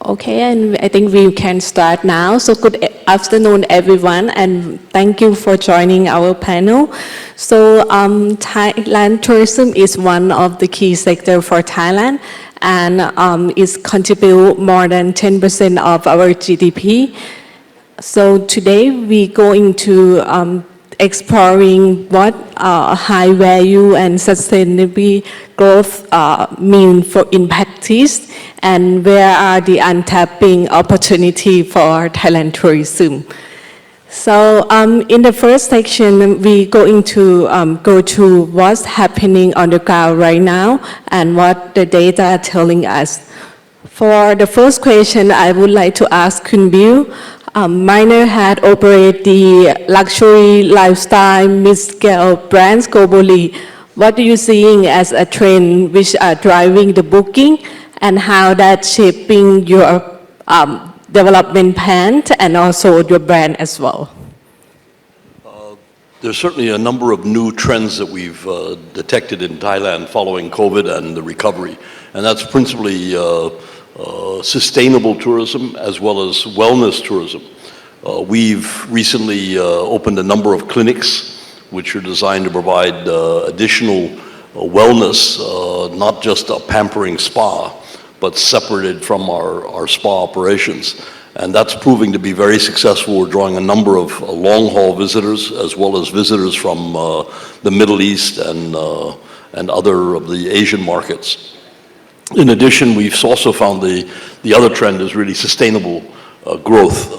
Okay, and I think we can start now. So good afternoon, everyone, and thank you for joining our panel. So Thailand tourism is one of the key sectors for Thailand, and it contributes more than 10% of our GDP. So today we go into exploring what high value and sustainable growth mean in practice, and where are the untapping opportunity for Thailand tourism. So in the first section, we going to go to what's happening on the ground right now and what the data are telling us. For the first question, I would like to ask Khun Bill. Minor had operated the luxury lifestyle mid-scale brands globally. What are you seeing as a trend which are driving the booking, and how that's shaping your development plan and also your brand as well? There's certainly a number of new trends that we've detected in Thailand following COVID and the recovery, and that's principally sustainable tourism as well as wellness tourism. We've recently opened a number of clinics which are designed to provide additional wellness, not just a pampering spa, but separated from our spa operations. And that's proving to be very successful. We're drawing a number of long-haul visitors as well as visitors from the Middle East and other of the Asian markets. In addition, we've also found the other trend is really sustainable growth,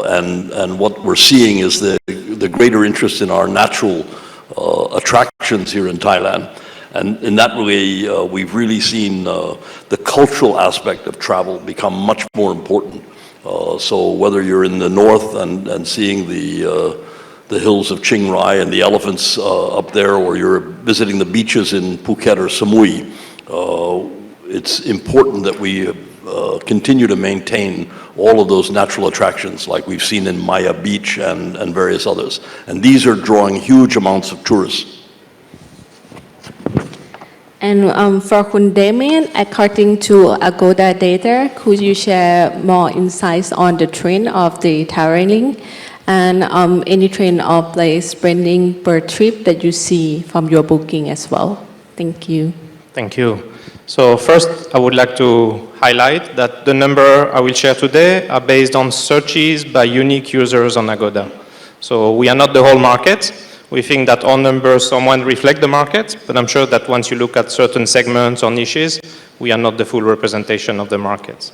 and what we're seeing is the greater interest in our natural attractions here in Thailand. And in that way, we've really seen the cultural aspect of travel become much more important. So whether you're in the north and seeing the hills of Chiang Rai and the elephants up there, or you're visiting the beaches in Phuket or Samui, it's important that we continue to maintain all of those natural attractions like we've seen in Maya Beach and various others. And these are drawing huge amounts of tourists. And for Khun Damien, according to Agoda data, could you share more insights on the trend of the traveling and any trend of like spending per trip that you see from your booking as well? Thank you. Thank you. So first, I would like to highlight that the number I will share today are based on searches by unique users on Agoda. So we are not the whole market. We think that our numbers somewhat reflect the market, but I'm sure that once you look at certain segments or niches, we are not the full representation of the market.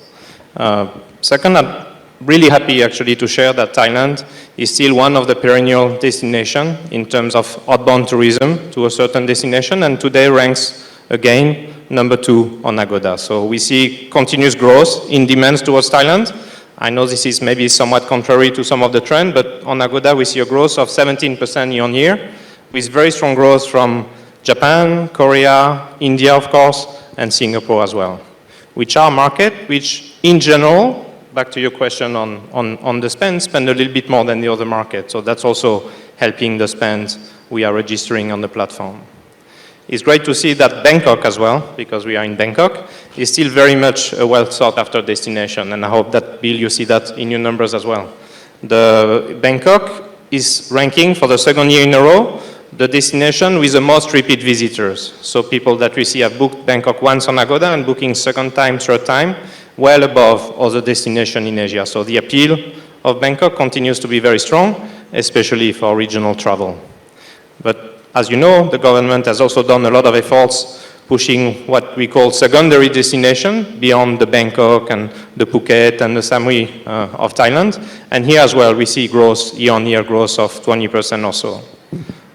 Second, I'm really happy actually to share that Thailand is still one of the perennial destinations in terms of outbound tourism to a certain destination, and today ranks again number 2 on Agoda. So we see continuous growth in demands towards Thailand. I know this is maybe somewhat contrary to some of the trend, but on Agoda we see a growth of 17% year on year, with very strong growth from Japan, Korea, India of course, and Singapore as well, which are markets which in general, back to your question on the spend a little bit more than the other markets. So that's also helping the spend we are registering on the platform. It's great to see that Bangkok as well, because we are in Bangkok, is still very much a well sought after destination, and I hope that, Bill, you see that in your numbers as well. The Bangkok is ranking for the second year in a row the destination with the most repeat visitors. So people that we see have booked Bangkok once on Agoda and booking second time, third time, well above other destinations in Asia. So the appeal of Bangkok continues to be very strong, especially for regional travel. But as you know, the government has also done a lot of efforts pushing what we call secondary destination beyond the Bangkok and the Phuket and the Samui of Thailand. And here as well, we see growth, year-on-year growth of 20% or so.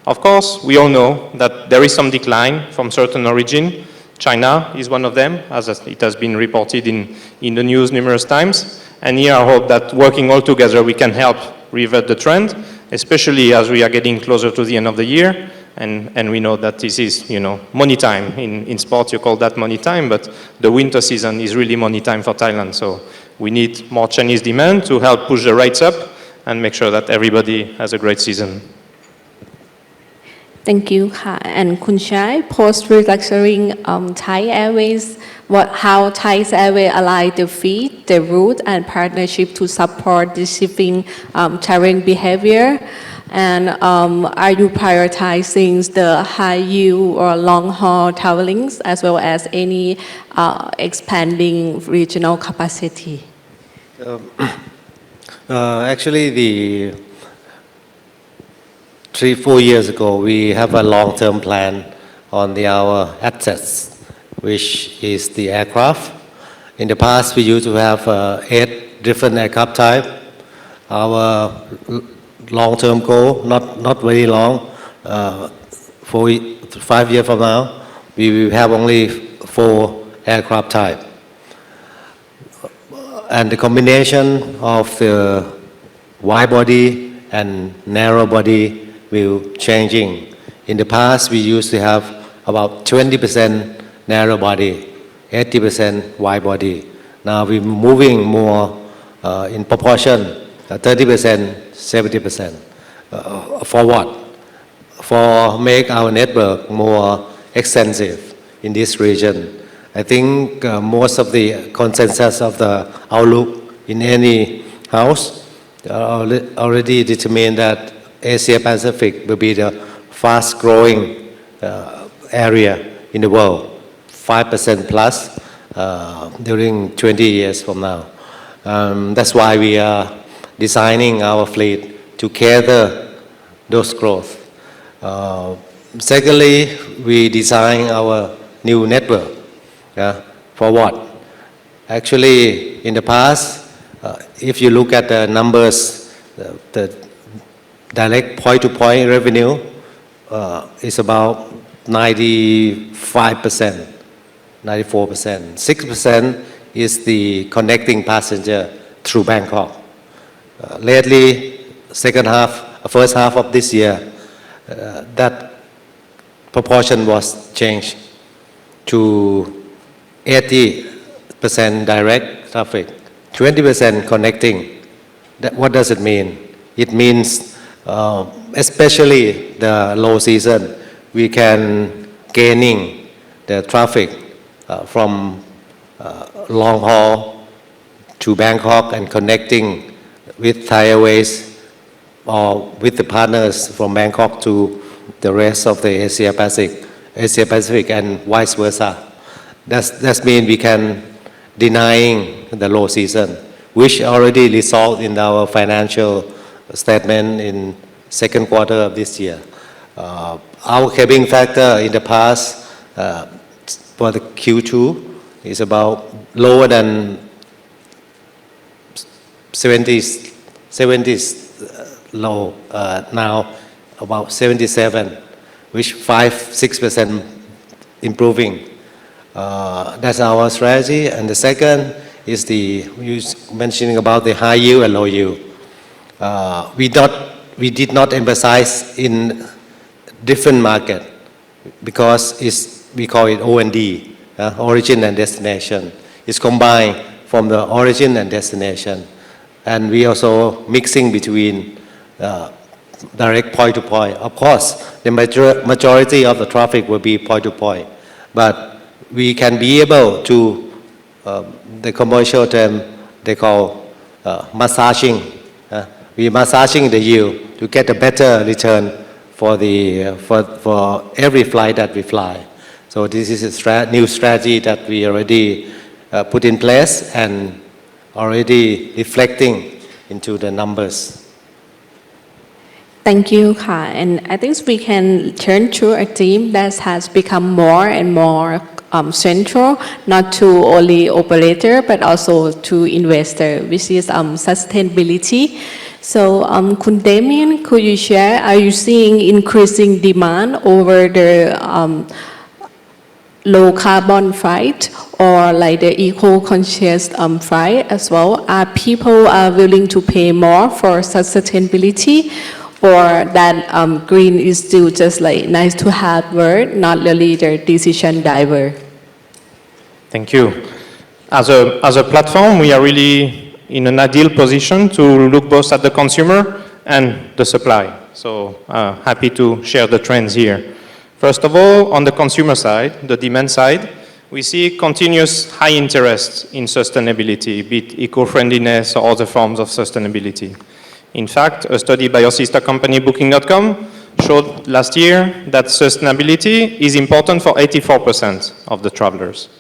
Of course, we all know that there is some decline from certain origin. China is one of them, as it has been reported in the news numerous times. And here I hope that working all together, we can help revert the trend, especially as we are getting closer to the end of the year. And we know that this is, money time. In sports, you call that money time, but the winter season is really money time for Thailand. So we need more Chinese demand to help push the rates up and make sure that everybody has a great season. Thank you ค่ะ and คุณชาย post restructuring Thai Airways how Thai Airways align the fee the route and partnership to support the shipping traveling behavior and are you prioritizing the high yield or long haul travelings as well as any expanding regional capacity? Actually, 3-4 years ago, we have a long-term plan on our assets, which is the aircraft. In the past, we used to have 8 different aircraft types. Our long-term goal, not very long, 5 years from now, we will have only 4 aircraft types. And the combination of the wide body and narrow body will changing. In the past, we used to have about 20% narrow body, 80% wide body. Now we're moving more in proportion, 30%, 70%. For what? For make our network more extensive in this region. I think most of the consensus of the outlook in any house already determined that Asia Pacific will be the fast growing area in the world, 5% plus during 20 years from now. That's why we are designing our fleet to cater those growth. Secondly, we design our new network. For what? Actually, in the past, if you look at the numbers, the direct point-to-point revenue is about 95%, 94%. 6% is the connecting passenger through Bangkok. Lately, first half of this year, that proportion was changed to 80% direct traffic, 20% connecting. What does it mean? It means, especially the low season, we can gaining the traffic from long haul to Bangkok and connecting with Thai Airways or with the partners from Bangkok to the rest of the Asia Pacific and vice versa. That means we can denying the low season, which already result in our financial statement in second quarter of this year. Our cabin factor in the past for the Q2 is about lower than 70s low, now about 77, which 5-6% improving. That's our strategy. And the second is you mentioning about the high yield and low yield. We did not emphasize in different market because we call it O&D, origin and destination. It's combined from the origin and destination. And we also mixing between direct point to point. Of course, the majority of the traffic will be point to point, but we can be able to, the commercial term they call massaging. We massaging the yield to get a better return for every flight that we fly. So this is a new strategy that we already put in place and already reflecting into the numbers. Thank you ค่ะ and I think we can turn to a theme that has become more and more central, not to only operator but also to investor, which is sustainability. So, Kun Damien, could you share, are you seeing increasing demand over the low carbon flight or like the eco-conscious flight as well? Are people willing to pay more for sustainability, or that green is still just like nice to have word, not really the decision driver? Thank you. As a platform, we are really in an ideal position to look both at the consumer and the supply. So happy to share the trends here. First of all, on the consumer side, the demand side, we see continuous high interest in sustainability, be it eco-friendliness or other forms of sustainability. In fact, a study by our sister company Booking.com showed last year that sustainability is important for 84% of the travelers.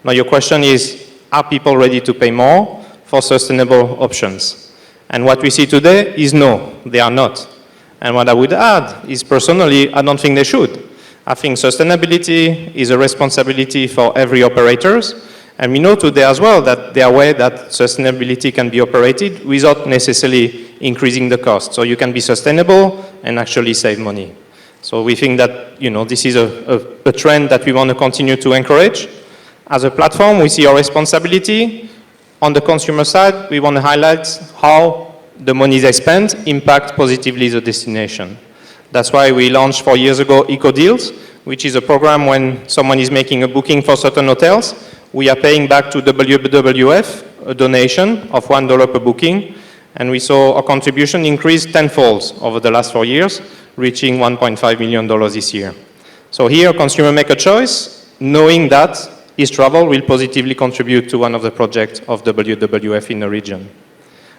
Now your question is, are people ready to pay more for sustainable options? And what we see today is no, they are not. And what I would add is personally, I don't think they should. I think sustainability is a responsibility for every operators. And we know today as well that there are ways that sustainability can be operated without necessarily increasing the cost. So you can be sustainable and actually save money. So we think that, this is a trend that we want to continue to encourage. As a platform, we see our responsibility. On the consumer side, we want to highlight how the money they spend impact positively the destination. That's why we launched 4 years ago Eco Deals, which is a program when someone is making a booking for certain hotels, we are paying back to WWF a donation of $1 per booking, and we saw our contribution increase tenfold over the last 4 years, reaching $1.5 million this year. So here, consumer make a choice, knowing that his travel will positively contribute to one of the projects of WWF in the region.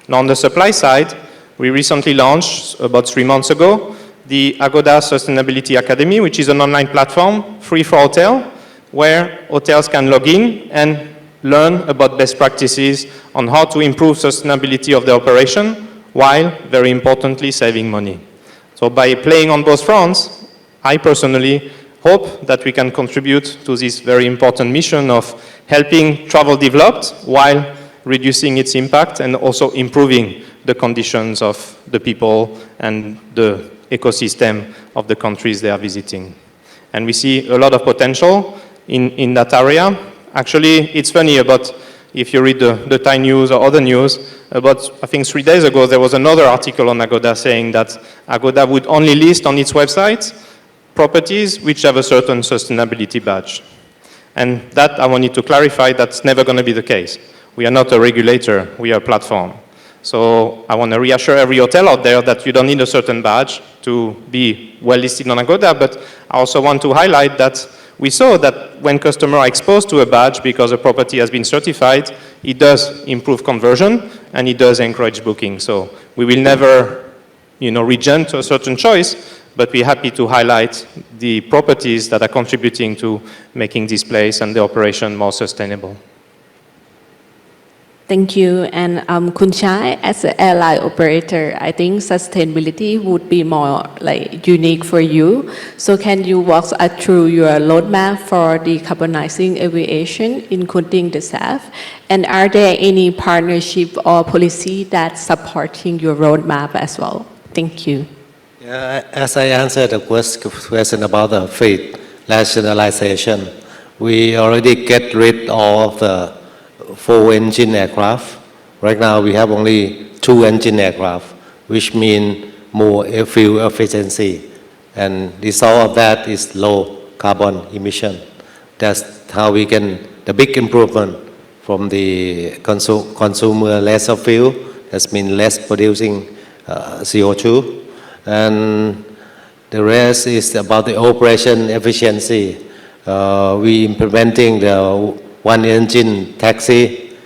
Now on the supply side, we recently launched, about 3 months ago, the Agoda Sustainability Academy, which is an online platform, free for hotel, where hotels can log in and learn about best practices on how to improve sustainability of the operation, while, very importantly, saving money. So by playing on both fronts, I personally hope that we can contribute to this very important mission of helping travel develop while reducing its impact and also improving the conditions of the people and the ecosystem of the countries they are visiting. And we see a lot of potential in that area. Actually, it's funny about, if you read the Thai news or other news, about, I think 3 days ago, there was another article on Agoda saying that Agoda would only list on its website properties which have a certain sustainability badge. And that, I wanted to clarify, that's never going to be the case. We are not a regulator, we are a platform. So I want to reassure every hotel out there that you don't need a certain badge to be well listed on Agoda, but I also want to highlight that we saw that when customers are exposed to a badge because a property has been certified, it does improve conversion and it does encourage booking. So we will never, reject a certain choice, but we're happy to highlight the properties that are contributing to making this place and the operation more sustainable. Thank you. And Khun Chai, as an airline operator, I think sustainability would be more unique for you. So can you walk us through your roadmap for decarbonizing aviation, including the SAF? And are there any partnership or policy that's supporting your roadmap as well? Thank you. Yeah, as I answered the question about the fleet rationalization, we already get rid of the 4-engine aircraft. Right now we have only 2-engine aircraft, which means more fuel efficiency. And the result of that is low carbon emission. That's how we can, the big improvement from the consumer less of fuel, that's mean less producing CO2. And the rest is about the operation efficiency. We implementing the 1-engine taxi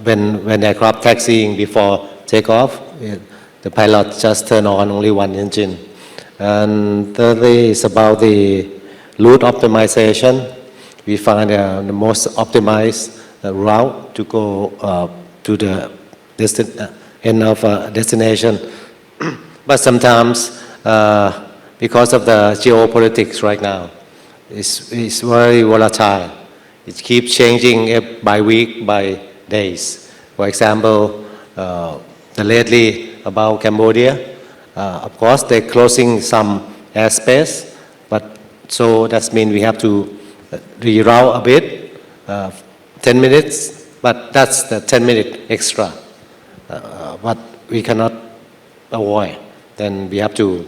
when aircraft taxiing before takeoff, the pilot just turn on only 1 engine. And thirdly is about the route optimization. We find the most optimized route to go to the end of destination. But sometimes because of the geopolitics right now, it's very volatile. It keeps changing by week, by days. For example, lately about Cambodia, of course they're closing some airspace, but so that means we have to reroute a bit, 10 minutes, but that's the 10-minute extra. But we cannot avoid. Then we have to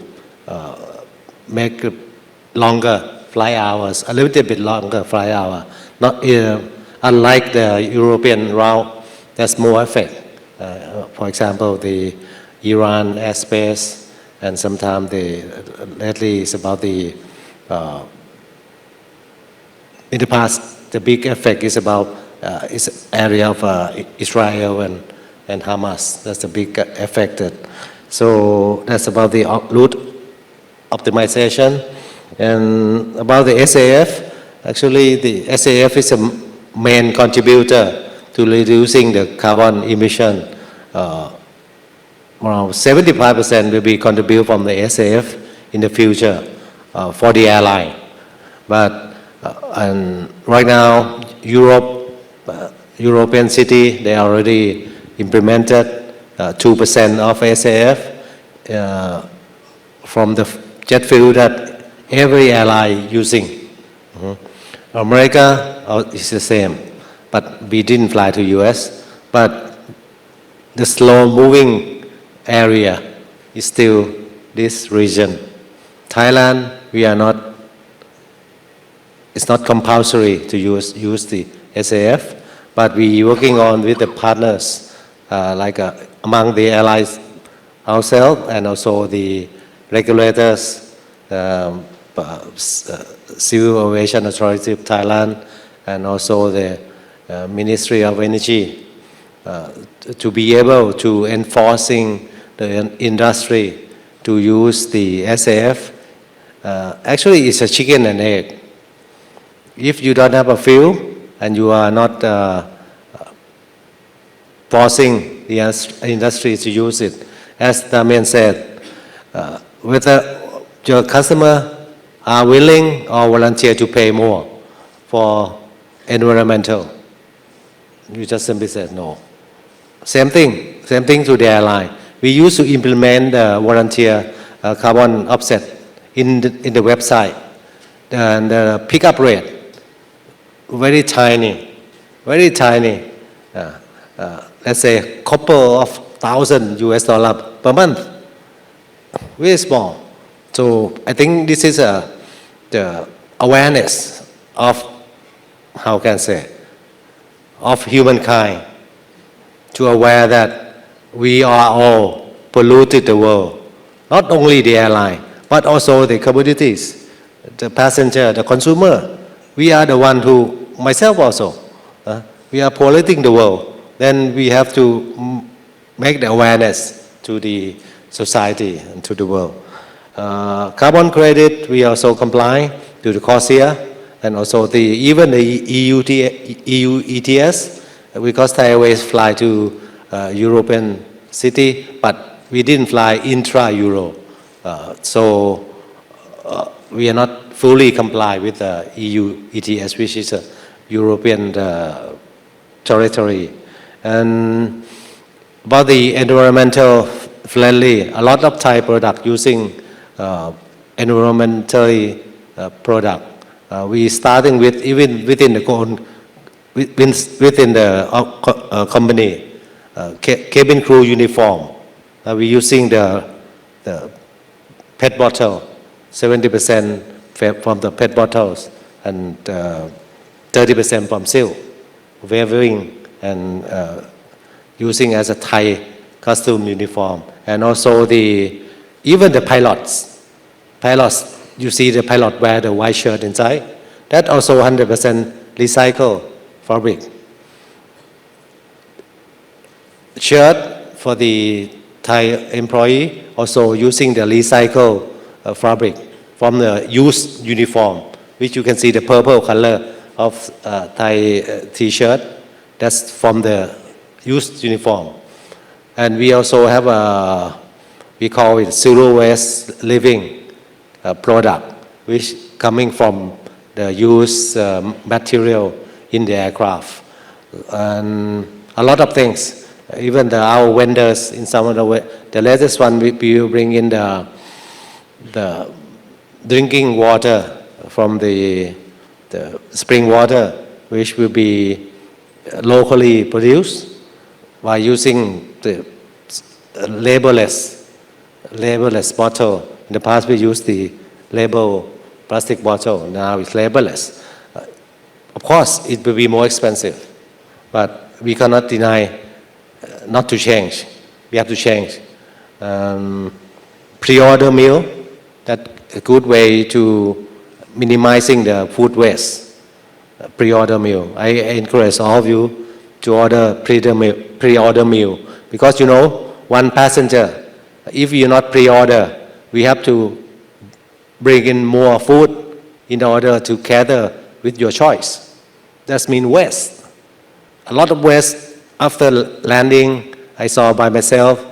make longer flight hours, a little bit longer flight hour. Not unlike the European route, there's more effect. For example, the Iran airspace, and sometimes lately it's about the in the past the big effect is about is area of Israel and Hamas. That's a big affected. So that's about the route optimization. And about the SAF, actually the SAF is a main contributor to reducing the carbon emission. Around 75% will be contributed from the SAF in the future for the airline. But and right now, European city, they already implemented 2% of SAF from the jet fuel that every airline using. America is the same, but we didn't fly to US. But the slow moving area is still this region. Thailand, it's not compulsory to use the SAF, but we working on with the partners among the allies ourselves and also the regulators, Civil Aviation Authority of Thailand, and also the Ministry of Energy, to be able to enforcing the industry to use the SAF. Actually, it's a chicken and egg. If you don't have a fuel and you are not forcing the industry to use it, as Damien said, whether your customer are willing or volunteer to pay more for environmental, you just simply said no. Same thing to the airline. We used to implement the volunteer carbon offset in the website, and the pickup rate very tiny. Let's say a couple of $1,000 per month, very small. So I think this is the awareness of, how can I say, of humankind, to aware that we are all polluted the world, not only the airline, but also the communities, the passenger, the consumer. We are the one who, myself also, we are polluting the world. Then we have to make the awareness to the society and to the world. Carbon credit, we also comply to the CORSIA, and also even the EU ETS, because Thai Airways fly to European city, but we didn't fly intra-Euro. So we are not fully comply with the EU ETS, which is a European territory. And about the environmental friendly, a lot of Thai product using environmentally product. We starting with even within the company, cabin crew uniform. We using the PET bottle, 70% from the PET bottles and 30% from silk, wearing and using as a Thai costume uniform. And also even the pilots, you see the pilot wear the white shirt inside, that also 100% recycled fabric. Shirt for the Thai employee, also using the recycled fabric from the used uniform, which you can see the purple color of Thai t-shirt. That's from the used uniform. And we also have we call it zero waste living product, which coming from the used material in the aircraft. And a lot of things. Even our vendors in some of the latest one, we will bring in the drinking water from the spring water, which will be locally produced by using the labelless bottle. In the past, we used the label plastic bottle. Now it's labelless. Of course, it will be more expensive, but we cannot deny not to change. We have to change. pre-order meal. That's a good way to minimizing the food waste. Pre-order meal. I encourage all of you to order pre-order meal because you know one passenger. If you not pre-order, we have to bring in more food in order to cater with your choice. That means waste. A lot of waste after landing. I saw by myself.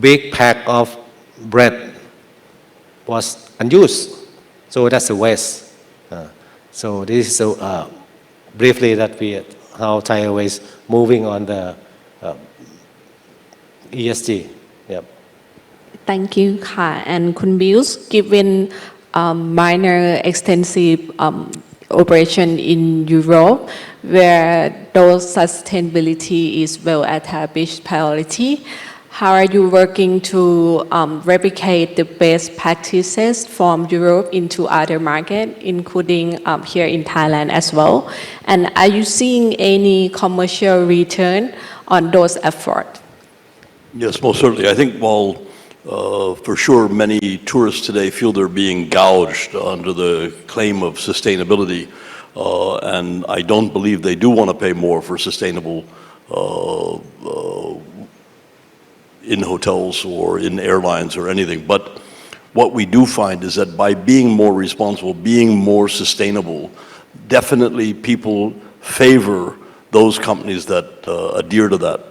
Big pack of bread was unused, so that's a waste. So this is briefly that how Thai Airways moving on the ESG. Yep. Thank you, Ka. And Kun Bills, given minor extensive operation in Europe, where those sustainability is well-established priority, how are you working to replicate the best practices from Europe into other markets, including here in Thailand as well? And are you seeing any commercial return on those efforts? Yes, most certainly. I think while for sure many tourists today feel they're being gouged under the claim of sustainability, and I don't believe they do want to pay more for sustainable in hotels or in airlines or anything. But what we do find is that by being more responsible, being more sustainable, definitely people favor those companies that adhere to that.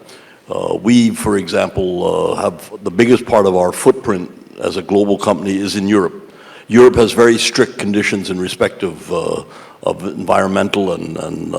We, for example, have the biggest part of our footprint as a global company is in Europe. Europe has very strict conditions in respect of environmental and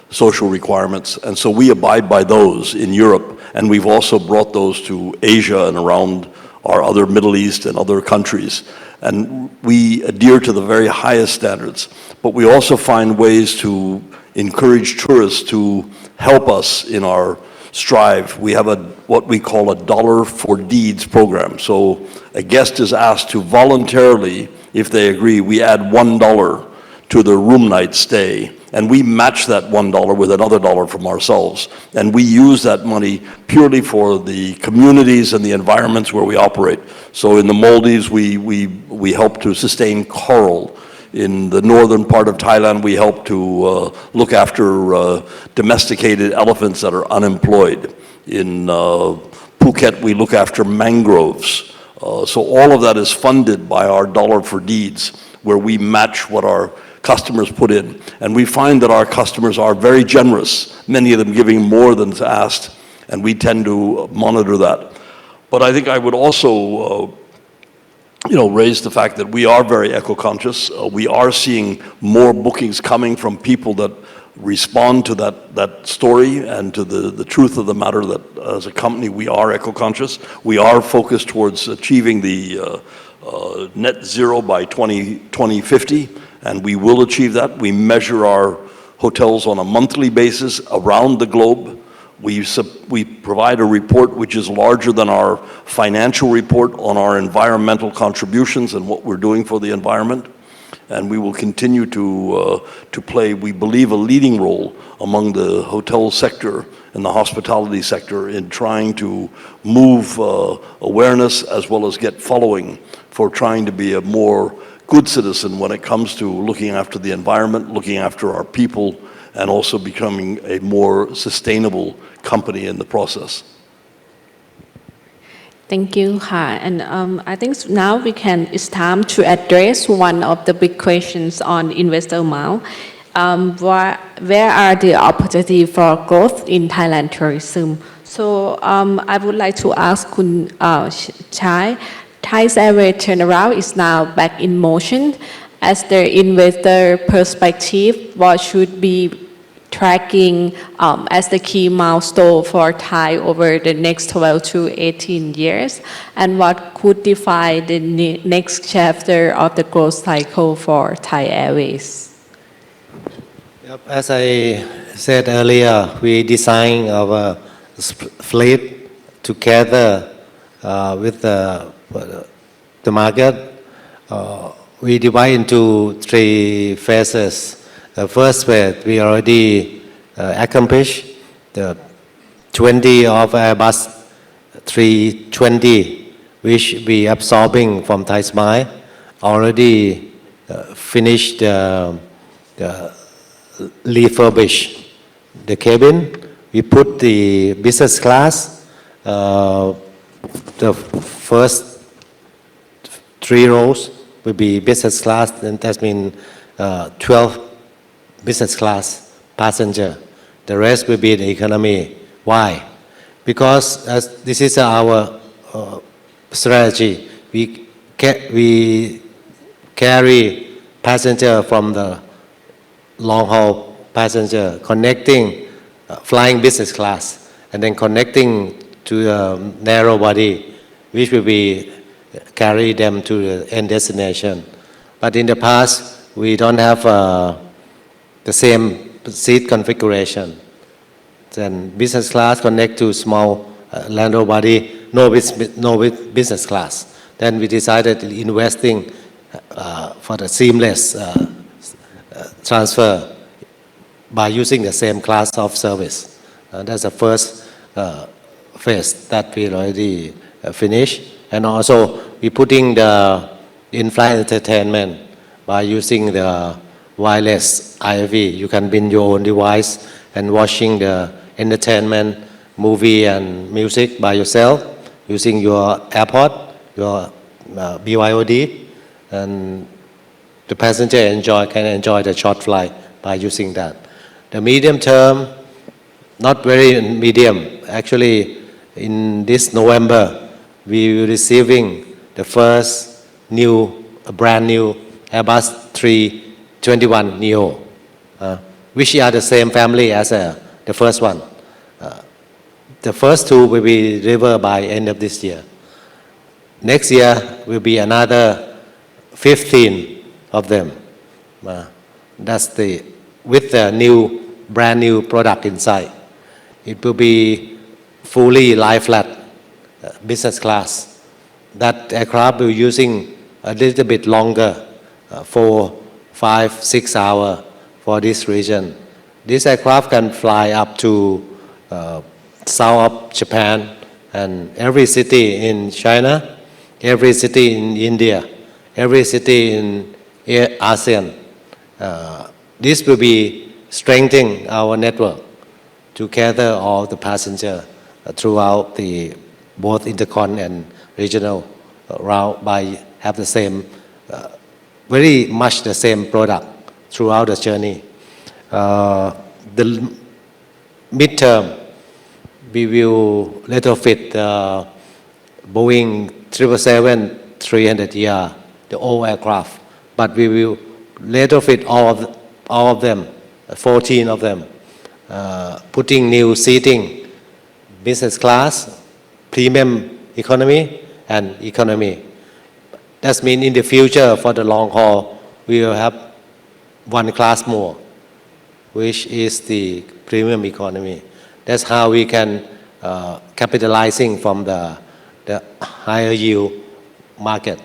social requirements, and so we abide by those in Europe, and we've also brought those to Asia and around our other Middle East and other countries, and we adhere to the very highest standards. But we also find ways to encourage tourists to help us in our strive. We have what we call a $1 for Deeds program. So a guest is asked to voluntarily, if they agree, we add $1 to the room night stay, and we match that $1 with another $1 from ourselves. And we use that money purely for the communities and the environments where we operate. So in the Maldives, we help to sustain coral. In the northern part of Thailand, we help to look after domesticated elephants that are unemployed. In Phuket, we look after mangroves. So all of that is funded by our $1 for Deeds, where we match what our customers put in. And we find that our customers are very generous, many of them giving more than's asked, and we tend to monitor that. But I think I would also raise the fact that we are very eco-conscious. We are seeing more bookings coming from people that respond to that story and to the truth of the matter that as a company we are eco-conscious. We are focused towards achieving the net zero by 2050, and we will achieve that. We measure our hotels on a monthly basis around the globe. We provide a report which is larger than our financial report on our environmental contributions and what we're doing for the environment. And we will continue to play, we believe, a leading role among the hotel sector and the hospitality sector in trying to move awareness as well as get following for trying to be a more good citizen when it comes to looking after the environment, looking after our people, and also becoming a more sustainable company in the process. Thank you, Ha. And I think now it's time to address one of the big questions on investor mouth. Where are the opportunities for growth in Thailand tourism? So I would like to ask Kun Chai. Thai Airways turnaround is now back in motion. As the investor perspective, what should be tracking as the key milestone for Thai over the next 12 to 18 years, and what could define the next chapter of the growth cycle for Thai Airways? Yep, as I said earlier, we designed our fleet together with the market. We divide into 3 phases. The first phase, we already accomplished the 20 of Airbus 320, which we absorbing from Thai Smile, already finished the refurbish the cabin. We put the business class, the first 3 rows will be business class, and that means 12 business class passenger. The rest will be the economy. Why? Because as this is our strategy, we carry passenger from the long haul passenger, connecting flying business class, and then connecting to the narrow body, which will be carry them to the end destination. But in the past, we don't have the same seat configuration. Then business class connect to small narrow body, no business class. Then we decided investing for the seamless transfer by using the same class of service. That's the first phase that we already finished. And also, we putting the in-flight entertainment by using the wireless IFV. You can bring your own device and watching the entertainment, movie and music by yourself using your AirPod, your BYOD, and the passenger can enjoy the short flight by using that. The medium term, not very medium. Actually, in this November, we will receiving the first brand new Airbus 321 Neo, which are the same family as the first one. The first 2 will be delivered by end of this year. Next year will be another 15 of them. That's with the brand new product inside. It will be fully lie flat business class. That aircraft will using a little bit longer, 4, 5, 6 hours for this region. This aircraft can fly up to south of Japan and every city in China, every city in India, every city in ASEAN. This will be strengthening our network to gather all the passengers throughout both intercon and regional route by have the same, very much the same product throughout the journey. The midterm, we will retrofit Boeing 777-300ER, the old aircraft, but we will retrofit all of them, 14 of them, putting new seating, business class, premium economy, and economy. That means in the future, for the long haul, we will have 1 class more, which is the premium economy. That's how we can capitalizing from the higher yield market,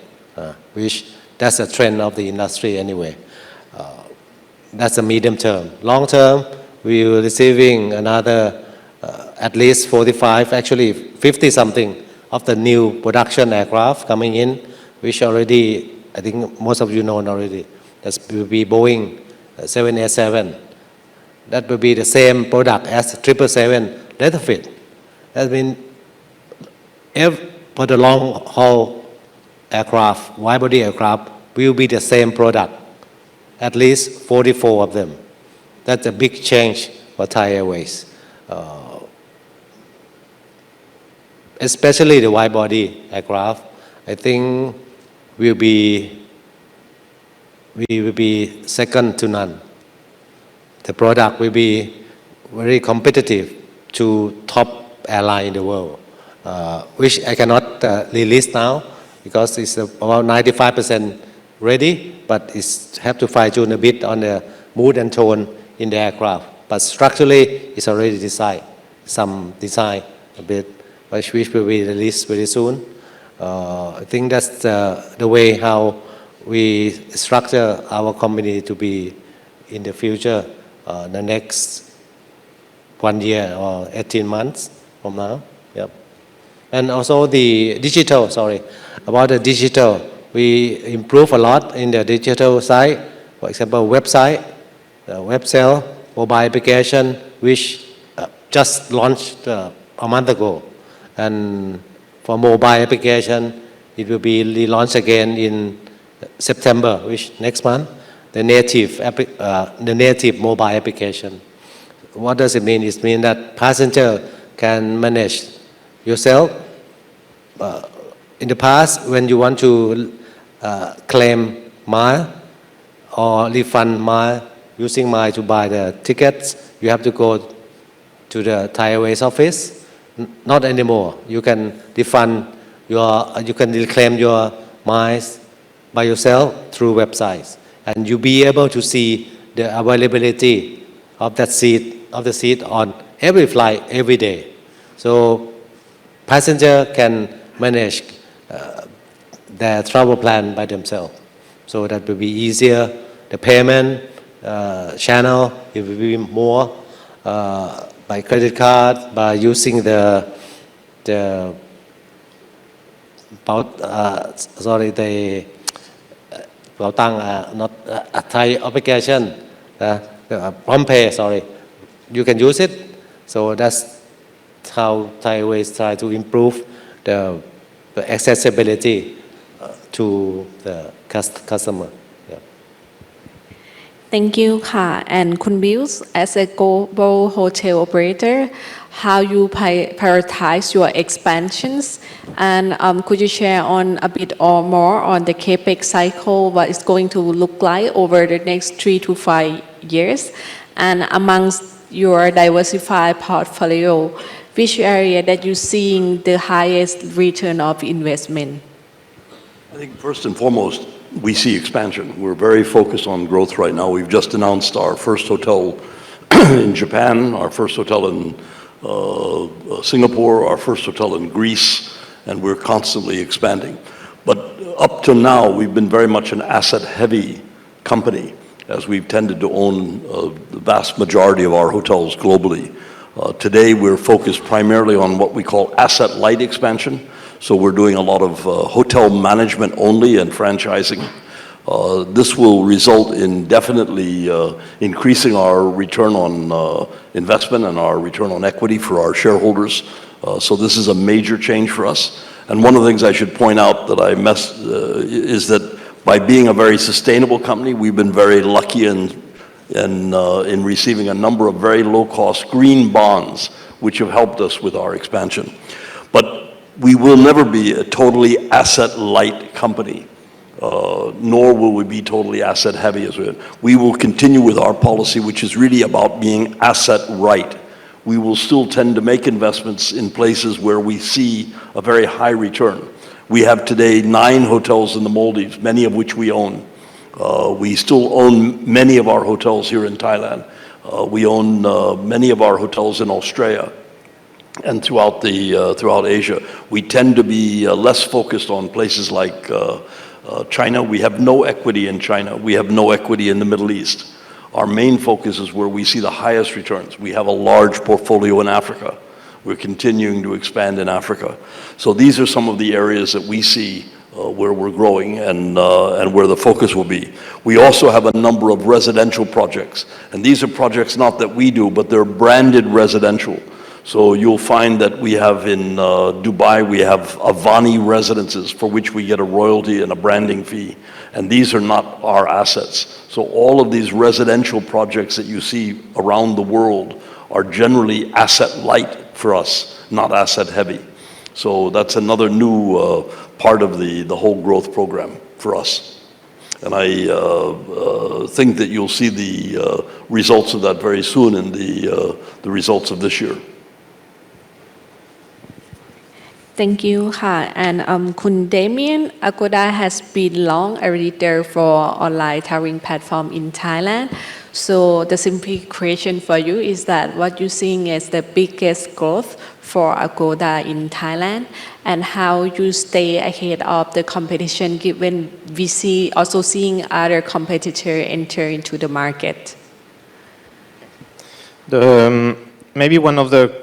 which that's a trend of the industry anyway. That's a medium term. Long term, we will receiving another at least 45, actually 50 something of the new production aircraft coming in, which already, I think most of you know already. That will be Boeing 787. That will be the same product as 777 retrofit. That means for the long haul aircraft, wide body aircraft, will be the same product, at least 44 of them. That's a big change for Thai Airways. Especially the wide body aircraft, I think we will be second to none. The product will be very competitive to top airline in the world, which I cannot release now because it's about 95% ready, but it's have to fine-tune a bit on the mood and tone in the aircraft. But structurally, it's already designed, some design a bit, which will be released very soon. I think that's the way how we structure our company to be in the future, the next 1 year or 18 months from now. Yep. And also the digital, about the digital, we improve a lot in the digital side. For example, website, web sale, mobile application, which just launched a month ago. And for mobile application, it will be relaunched again in September, which next month, the native mobile application. What does it mean? It means that passenger can manage yourself. In the past, when you want to claim mile or refund mile, using mile to buy the tickets, you have to go to the Thai Airways office. Not anymore. You can refund you can reclaim your miles by yourself through websites, and you'll be able to see the availability of the seat on every flight every day. So passenger can manage their travel plan by themselves. So that will be easier. The payment channel, it will be more by credit card, by using the Thai application, PromptPay, you can use it. So that's how Thai Airways try to improve the accessibility to the customer. Yeah. Thank you, Ka. And Kun Bills, as a global hotel operator, how you prioritize your expansions, and could you share on a bit or more on the capex cycle, what it's going to look like over the next 3 to 5 years, and amongst your diversified portfolio, which area that you're seeing the highest return of investment? I think first and foremost, we see expansion. We're very focused on growth right now. We've just announced our first hotel in Japan, our first hotel in Singapore, our first hotel in Greece, and we're constantly expanding. But up to now, we've been very much an asset-heavy company, as we've tended to own the vast majority of our hotels globally. Today, we're focused primarily on what we call asset-light expansion. So we're doing a lot of hotel management only and franchising. This will result in definitely increasing our return on investment and our return on equity for our shareholders. So this is a major change for us. And one of the things I should point out that is that by being a very sustainable company, we've been very lucky in receiving a number of very low-cost green bonds, which have helped us with our expansion. But we will never be a totally asset-light company, nor will we be totally asset-heavy as we will continue with our policy, which is really about being asset-right. We will still tend to make investments in places where we see a very high return. We have today 9 hotels in the Maldives, many of which we own. We still own many of our hotels here in Thailand. We own many of our hotels in Australia and throughout Asia. We tend to be less focused on places like China. We have no equity in China. We have no equity in the Middle East. Our main focus is where we see the highest returns. We have a large portfolio in Africa. We're continuing to expand in Africa. So these are some of the areas that we see where we're growing and where the focus will be. We also have a number of residential projects. And these are projects not that we do, but they're branded residential. So you'll find that we have in Dubai, we have Avani residences for which we get a royalty and a branding fee. And these are not our assets. So all of these residential projects that you see around the world are generally asset light for us, not asset heavy. So that's another new part of the whole growth program for us. And I think that you'll see the results of that very soon in the results of this year. Thank you, Ka. And Kun Damien, Agoda has been long a leader for online traveling platform in Thailand. So the simple question for you is that what you're seeing is the biggest growth for Agoda in Thailand, and how you stay ahead of the competition given we also seeing other competitors enter into the market? Maybe one of the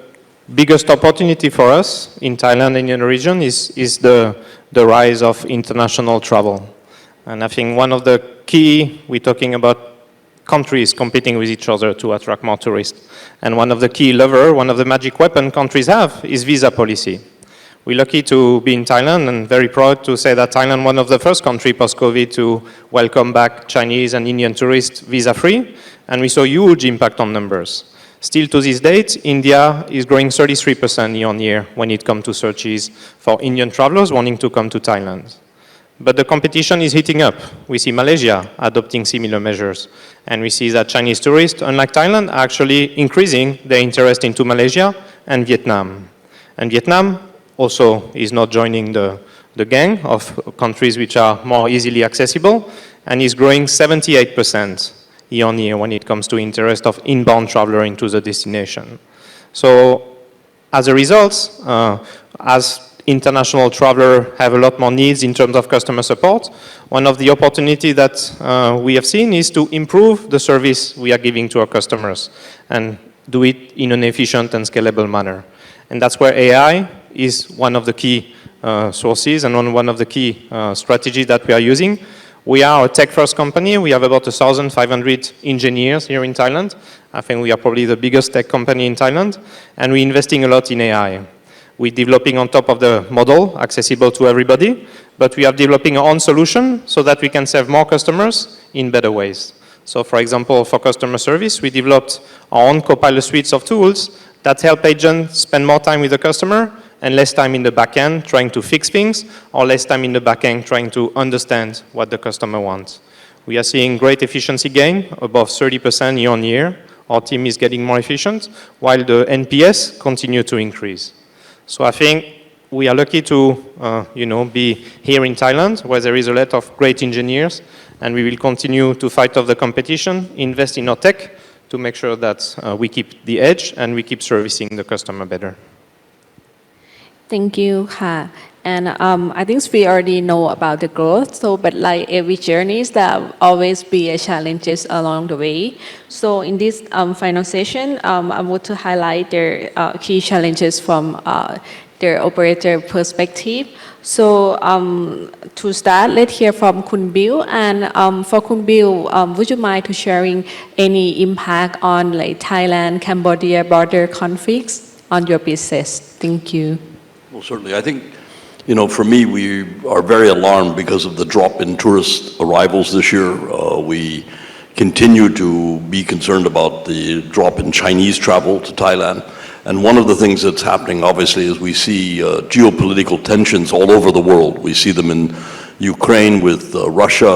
biggest opportunity for us in Thailand and in the region is the rise of international travel. And I think one of the key, we're talking about countries competing with each other to attract more tourists. And one of the key levers, one of the magic weapon countries have is visa policy. We're lucky to be in Thailand and very proud to say that Thailand, one of the first countries post-COVID to welcome back Chinese and Indian tourists visa-free, and we saw huge impact on numbers. Still to this date, India is growing 33% year-on-year when it comes to searches for Indian travelers wanting to come to Thailand. But the competition is heating up. We see Malaysia adopting similar measures. And we see that Chinese tourists, unlike Thailand, are actually increasing their interest into Malaysia and Vietnam. And Vietnam also is not joining the gang of countries which are more easily accessible and is growing 78% year-on-year when it comes to interest of inbound traveler into the destination. So as a result, as international travelers have a lot more needs in terms of customer support, one of the opportunities that we have seen is to improve the service we are giving to our customers and do it in an efficient and scalable manner. And that's where AI is one of the key sources and one of the key strategies that we are using. We are a tech-first company. We have about 1,500 engineers here in Thailand. I think we are probably the biggest tech company in Thailand, and we're investing a lot in AI. We're developing on top of the model, accessible to everybody, but we are developing our own solution so that we can serve more customers in better ways. So for example, for customer service, we developed our own Copilot suites of tools that help agents spend more time with the customer and less time in the back end trying to fix things, or less time in the back end trying to understand what the customer wants. We are seeing great efficiency gain, above 30% year on year. Our team is getting more efficient, while the NPS continue to increase. So I think we are lucky to be here in Thailand, where there is a lot of great engineers, and we will continue to fight off the competition, invest in our tech to make sure that we keep the edge and we keep servicing the customer better. Thank you, Ha. And I think we already know about the growth. So, but like every journey, there always be challenges along the way. So, in this final session, I want to highlight their key challenges from their operator perspective. So, to start, let's hear from Khun Bill. And for Khun Bill, would you mind to sharing any impact on like Thailand, Cambodia border conflicts on your business? Thank you. Well, certainly. I think, for me, we are very alarmed because of the drop in tourist arrivals this year. We continue to be concerned about the drop in Chinese travel to Thailand. And one of the things that's happening, obviously, is we see geopolitical tensions all over the world. We see them in Ukraine with Russia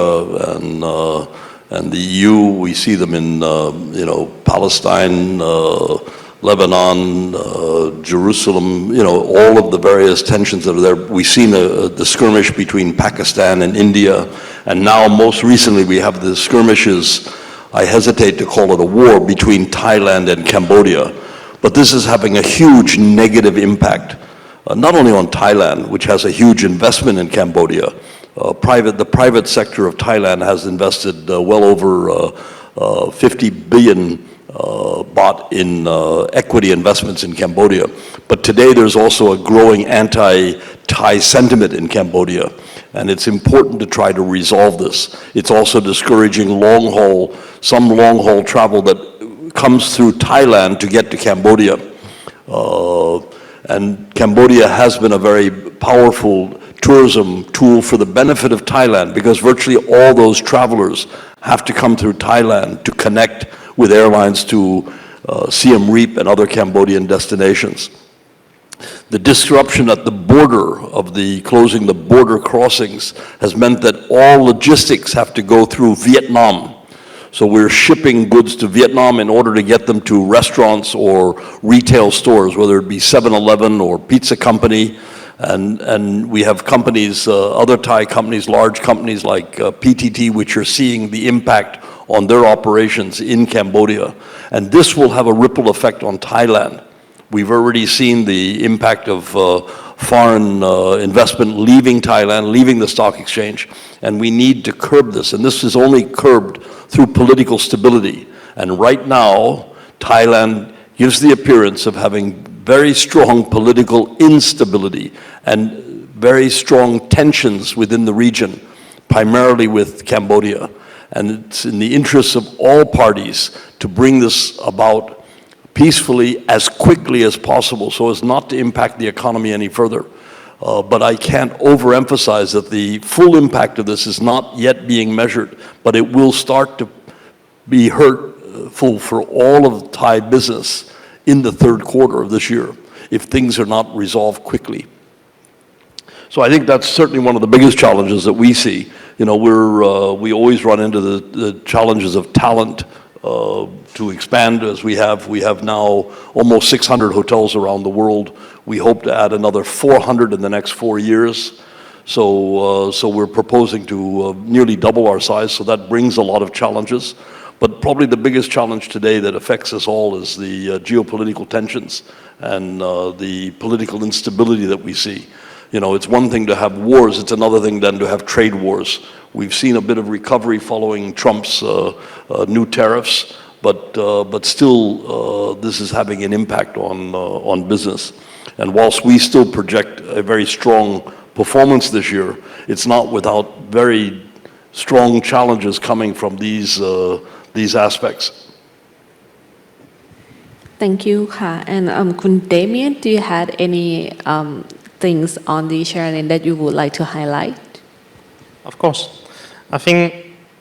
and the EU. We see them in, Palestine, Lebanon, Jerusalem, all of the various tensions that are there. We've seen the skirmish between Pakistan and India, and now most recently we have the skirmishes, I hesitate to call it a war, between Thailand and Cambodia. But this is having a huge negative impact, not only on Thailand, which has a huge investment in Cambodia. The private sector of Thailand has invested well over 50 billion baht in equity investments in Cambodia. But today there's also a growing anti-Thai sentiment in Cambodia, and it's important to try to resolve this. It's also discouraging some long-haul travel that comes through Thailand to get to Cambodia. And Cambodia has been a very powerful tourism tool for the benefit of Thailand, because virtually all those travelers have to come through Thailand to connect with airlines to Siem Reap and other Cambodian destinations. The disruption at the border of closing the border crossings has meant that all logistics have to go through Vietnam. So we're shipping goods to Vietnam in order to get them to restaurants or retail stores, whether it be 7-Eleven or Pizza Company. And we have companies, other Thai companies, large companies like PTT, which are seeing the impact on their operations in Cambodia. And this will have a ripple effect on Thailand. We've already seen the impact of foreign investment leaving Thailand, leaving the stock exchange, and we need to curb this. And this is only curbed through political stability. And right now, Thailand gives the appearance of having very strong political instability and very strong tensions within the region, primarily with Cambodia. And it's in the interests of all parties to bring this about peacefully as quickly as possible so as not to impact the economy any further. But I can't overemphasize that the full impact of this is not yet being measured, but it will start to be hurtful for all of Thai business in the third quarter of this year if things are not resolved quickly. So I think that's certainly one of the biggest challenges that we see. You know, we always run into the challenges of talent to expand as we have. We have now almost 600 hotels around the world. We hope to add another 400 in the next 4 years. So we're proposing to nearly double our size, so that brings a lot of challenges. But probably the biggest challenge today that affects us all is the geopolitical tensions and the political instability that we see. You know, it's one thing to have wars, it's another thing then to have trade wars. We've seen a bit of recovery following Trump's new tariffs, but still this is having an impact on business. And whilst we still project a very strong performance this year, it's not without very strong challenges coming from these aspects. Thank you, Ka. And Kun Damien, do you have any things on the sharing that you would like to highlight? Of course. I think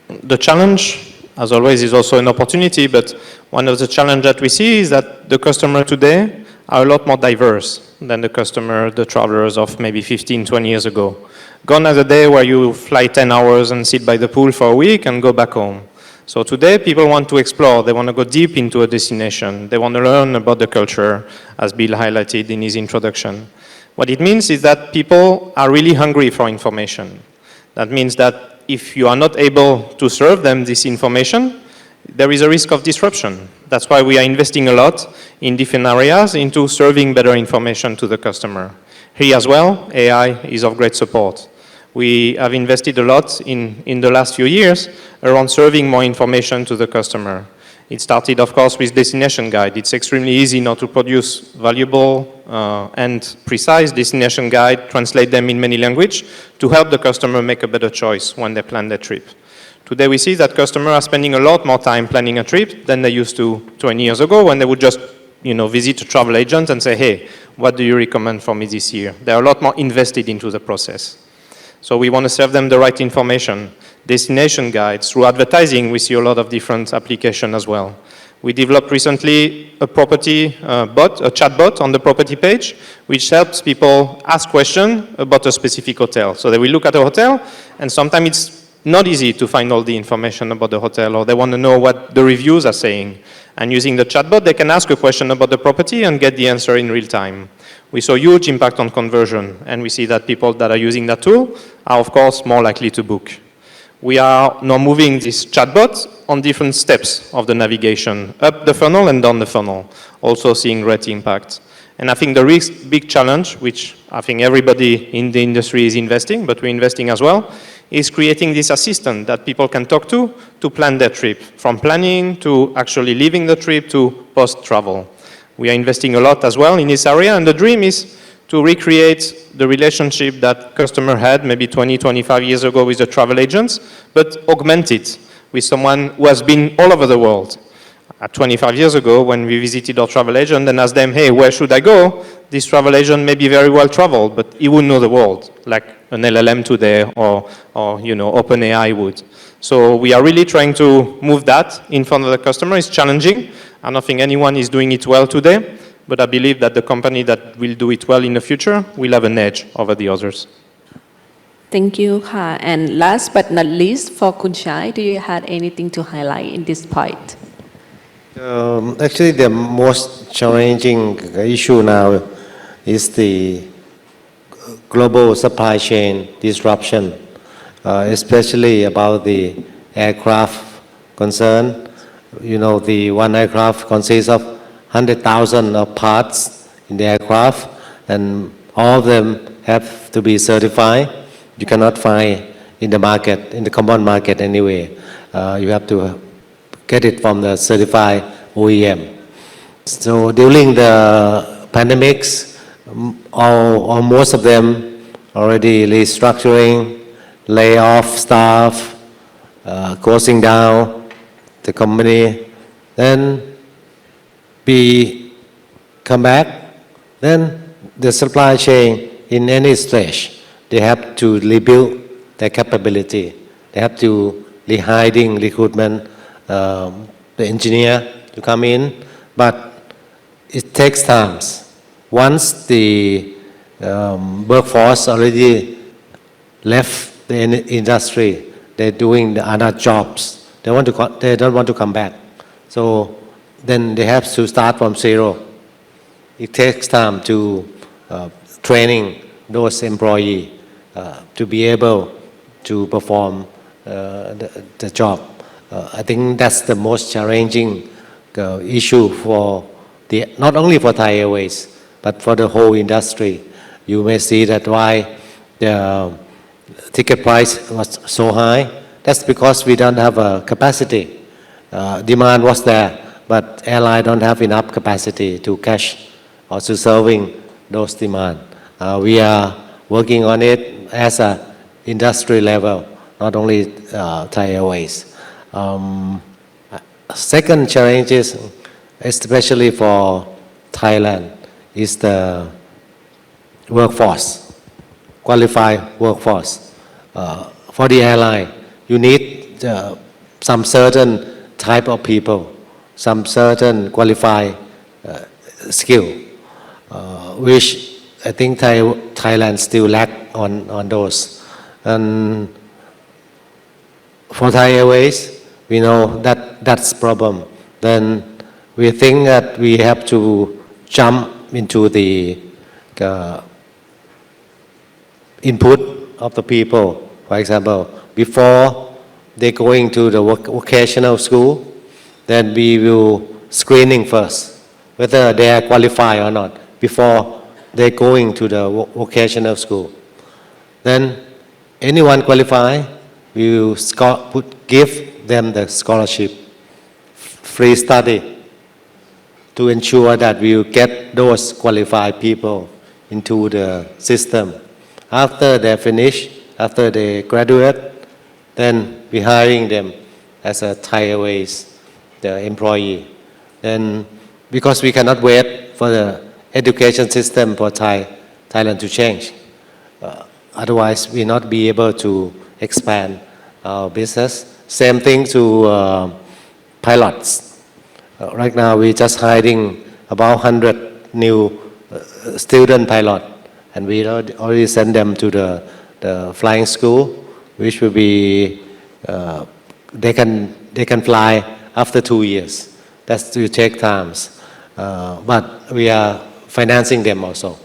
the challenge, as always, is also an opportunity, but one of the challenges that we see is that the customer today are a lot more diverse than the travelers of maybe 15, 20 years ago. Gone are the day where you fly 10 hours and sit by the pool for a week and go back home. So today, people want to explore. They want to go deep into a destination. They want to learn about the culture, as Bill highlighted in his introduction. What it means is that people are really hungry for information. That means that if you are not able to serve them this information, there is a risk of disruption. That's why we are investing a lot in different areas into serving better information to the customer. Here as well, AI is of great support. We have invested a lot in the last few years around serving more information to the customer. It started, of course, with destination guide. It's extremely easy now to produce valuable and precise destination guide, translate them in many languages to help the customer make a better choice when they plan their trip. Today we see that customers are spending a lot more time planning a trip than they used to 20 years ago when they would just visit a travel agent and say, hey, what do you recommend for me this year? They're a lot more invested into the process. So we want to serve them the right information. Destination guides, through advertising, we see a lot of different applications as well. We developed recently a property bot, a chat bot on the property page, which helps people ask questions about a specific hotel. So they will look at a hotel, and sometimes it's not easy to find all the information about the hotel, or they want to know what the reviews are saying. And using the chatbot, they can ask a question about the property and get the answer in real time. We saw huge impact on conversion, and we see that people that are using that tool are, of course, more likely to book. We are now moving this chatbot on different steps of the navigation, up the funnel and down the funnel, also seeing great impact. And I think the big challenge, which I think everybody in the industry is investing, but we're investing as well, is creating this assistant that people can talk to plan their trip, from planning to actually leaving the trip to post-travel. We are investing a lot as well in this area, and the dream is to recreate the relationship that customer had maybe 20, 25 years ago with the travel agents, but augment it with someone who has been all over the world. 25 years ago, when we visited our travel agent and asked them, hey, where should I go? This travel agent may be very well traveled, but he wouldn't know the world, like an LLM today or OpenAI would. So we are really trying to move that in front of the customer. It's challenging. I don't think anyone is doing it well today, but I believe that the company that will do it well in the future will have an edge over the others. Thank you, Ka. And last but not least, for Kun Chai, do you have anything to highlight in this point? Actually, the most challenging issue now is the global supply chain disruption, especially about the aircraft concern. The one aircraft consists of 100,000 of parts in the aircraft, and all of them have to be certified. You cannot find in the market, in the common market anyway. You have to get it from the certified OEM. So during the pandemics, or most of them already restructuring, lay off staff, closing down the company. Then we come back, then the supply chain in any stage, they have to rebuild their capability. They have to recruitment, the engineer to come in, but it takes time. Once the workforce already left the industry, they're doing the other jobs. They don't want to come back. So then they have to start from zero. It takes time to training those employees to be able to perform the job. I think that's the most challenging issue for not only for Thai Airways, but for the whole industry. You may see that why the ticket price was so high. That's because we don't have a capacity. Demand was there, but airline don't have enough capacity to catch or to serving those demand. We are working on it as a industry level, not only Thai Airways. Second challenge is, especially for Thailand, is the workforce, qualified workforce. For the airline, you need some certain type of people, some certain qualified skill, which I think Thailand still lack on those. And for Thai Airways, we know that that's problem. Then we think that we have to jump into the input of the people. For example, before they going to the vocational school, then we will screening first, whether they are qualified or not, before they going to the vocational school. Then anyone qualified, we will give them the scholarship, free study, to ensure that we will get those qualified people into the system. After they finish, after they graduate, then we hiring them as a Thai Airways, the employee. Then, because we cannot wait for the education system for Thailand to change. Otherwise, we not be able to expand our business. Same thing to pilots. Right now, we just hiring about 100 new student pilot, and we already send them to the flying school, which will be they can fly after 2 years. That will take times, but we are financing them also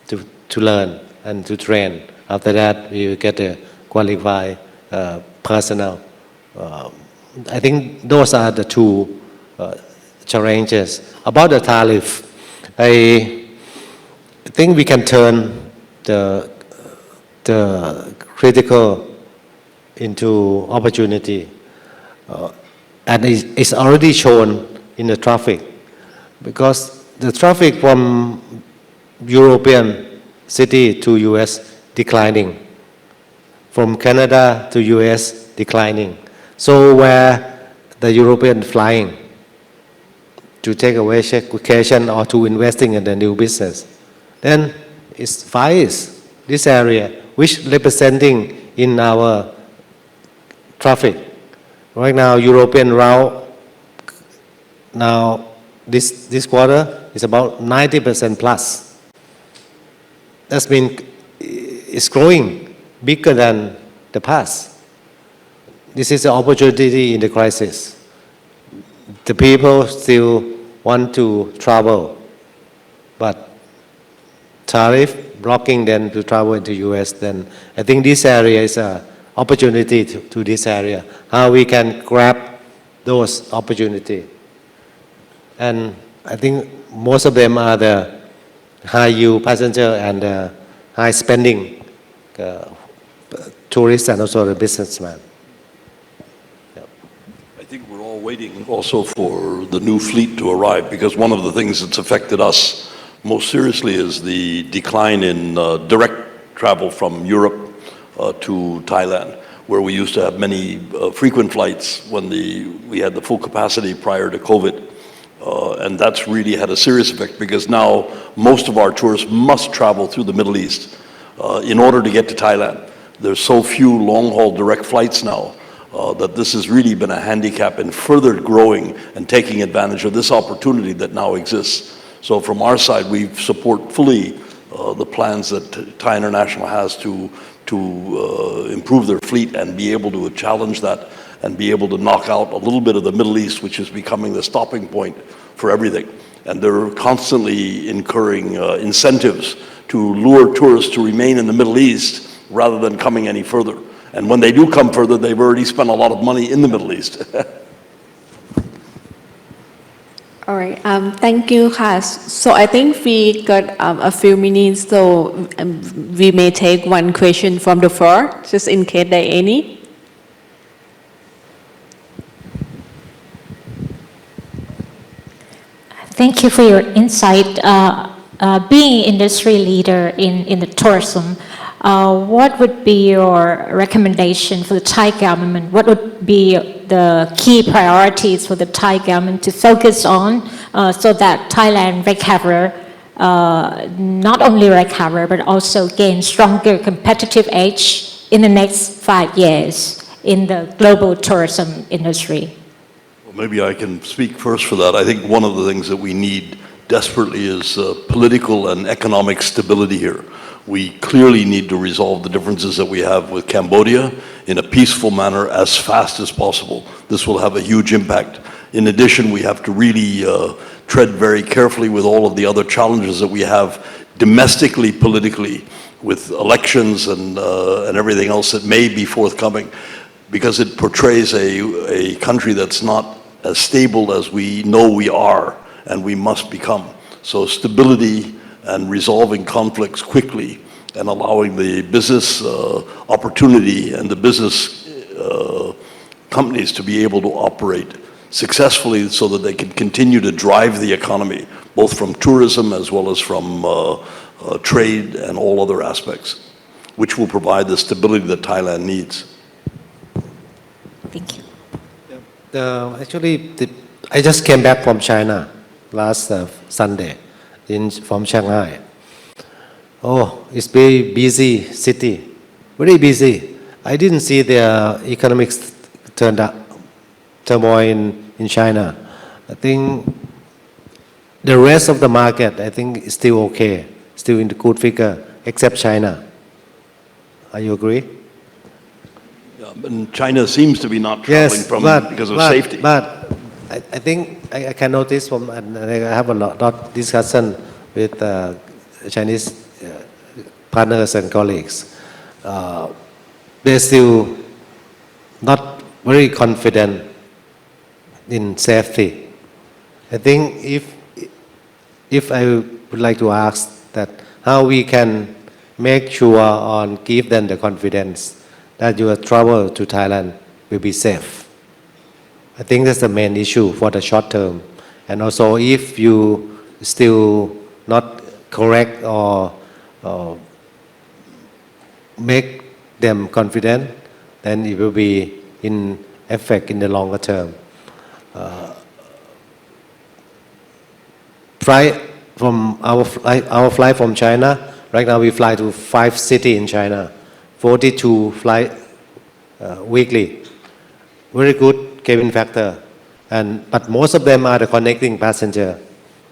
to learn and to train. After that, we will get a qualified personnel. I think those are the two challenges. About the tariff, I think we can turn the critical into opportunity, and it's already shown in the traffic, because the traffic from European city to US declining, from Canada to US declining. So where the European flying to take away vacation or to investing in the new business, then it's Far East, this area, which representing in our traffic. Right now, European route, now this quarter is about 90% plus. That means it's growing bigger than the past. This is an opportunity in the crisis. The people still want to travel, but tariff blocking them to travel into US, then I think this area is an opportunity to this area. How we can grab those opportunities. And I think most of them are the high yield passenger and high spending tourists and also the businessmen. I think we're all waiting also for the new fleet to arrive, because one of the things that's affected us most seriously is the decline in direct travel from Europe to Thailand, where we used to have many frequent flights when we had the full capacity prior to COVID. And that's really had a serious effect because now most of our tourists must travel through the Middle East in order to get to Thailand. There's so few long-haul direct flights now that this has really been a handicap in further growing and taking advantage of this opportunity that now exists. So from our side, we support fully the plans that Thai International has to improve their fleet and be able to challenge that and be able to knock out a little bit of the Middle East, which is becoming the stopping point for everything. And they're constantly incurring incentives to lure tourists to remain in the Middle East rather than coming any further. And when they do come further, they've already spent a lot of money in the Middle East. All right, thank you, Kas. So I think we got a few minutes, so we may take one question from the floor, just in case there are any. Thank you for your insight. Being industry leader in the tourism, what would be your recommendation for the Thai government? What would be the key priorities for the Thai government to focus on so that Thailand recover, not only recover, but also gain stronger competitive edge in the next 5 years in the global tourism industry? Well, maybe I can speak first for that. I think one of the things that we need desperately is political and economic stability here. We clearly need to resolve the differences that we have with Cambodia in a peaceful manner as fast as possible. This will have a huge impact. In addition, we have to really tread very carefully with all of the other challenges that we have domestically, politically, with elections and everything else that may be forthcoming, because it portrays a country that's not as stable as we know we are and we must become. So stability and resolving conflicts quickly and allowing the business opportunity and the business companies to be able to operate successfully so that they can continue to drive the economy, both from tourism as well as from trade and all other aspects, which will provide the stability that Thailand needs. Thank you. Actually, I just came back from China last Sunday from Shanghai. Oh, it's very busy city, very busy. I didn't see the economics turmoil in China. I think the rest of the market, I think, is still okay, still in the good figure, except China. Are you agree? And China seems to be not traveling because of safety. But I think I can notice from, and I have a lot of discussion with Chinese partners and colleagues. They're still not very confident in safety. I think if I would like to ask that how we can make sure or give them the confidence that your travel to Thailand will be safe. I think that's the main issue for the short term. And also if you still not correct or make them confident, then it will be in effect in the longer term. Our flight from China, right now we fly to 5 cities in China, 42 flights weekly. Very good cabin factor. But most of them are the connecting passenger,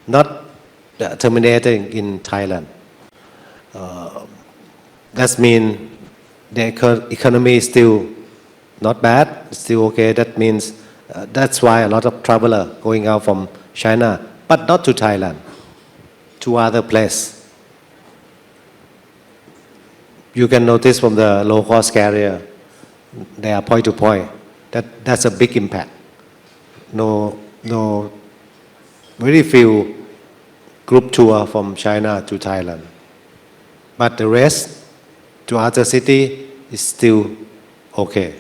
not terminating in Thailand. That means the economy is still not bad, still okay. That means that's why a lot of travelers going out from China, but not to Thailand, to other places. You can notice from the low-cost carrier, they are point to point. That's a big impact. No, very few group tour from China to Thailand. But the rest to other city is still okay.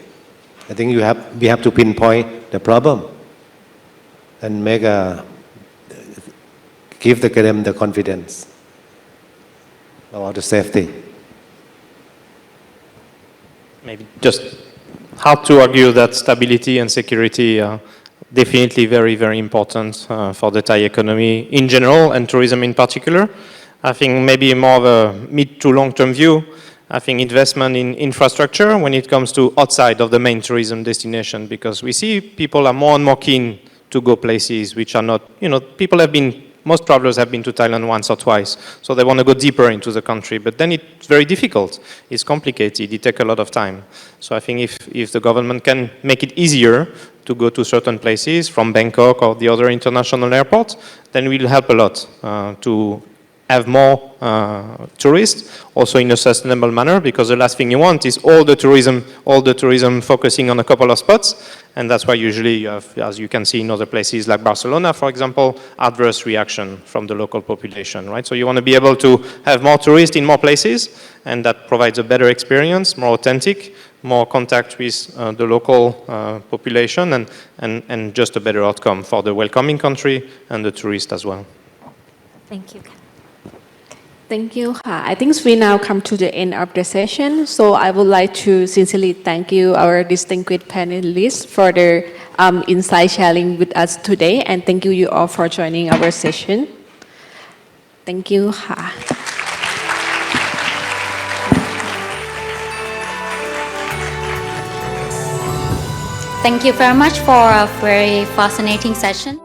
I think we have to pinpoint the problem and make give them the confidence about the safety. Maybe just hard to argue that stability and security are definitely very, very important for the Thai economy in general and tourism in particular. I think maybe more of a mid to long-term view. I think investment in infrastructure when it comes to outside of the main tourism destination, because we see people are more and more keen to go places which are not, most travelers have been to Thailand once or twice, so they want to go deeper into the country, but then it's very difficult, it's complicated, it takes a lot of time. So I think if the government can make it easier to go to certain places from Bangkok or the other international airports, then it will help a lot to have more tourists, also in a sustainable manner, because the last thing you want is all the tourism focusing on a couple of spots, and that's why usually you have, as you can see in other places like Barcelona, for example, adverse reaction from the local population, right? So you want to be able to have more tourists in more places, and that provides a better experience, more authentic, more contact with the local population, and just a better outcome for the welcoming country and the tourist as well. Thank you. Thank you. I think we now come to the end of the session. So I would like to sincerely thank you, our distinguished panelists, for their insight sharing with us today. And thank you all for joining our session. Thank you. Thank you very much for a very fascinating session.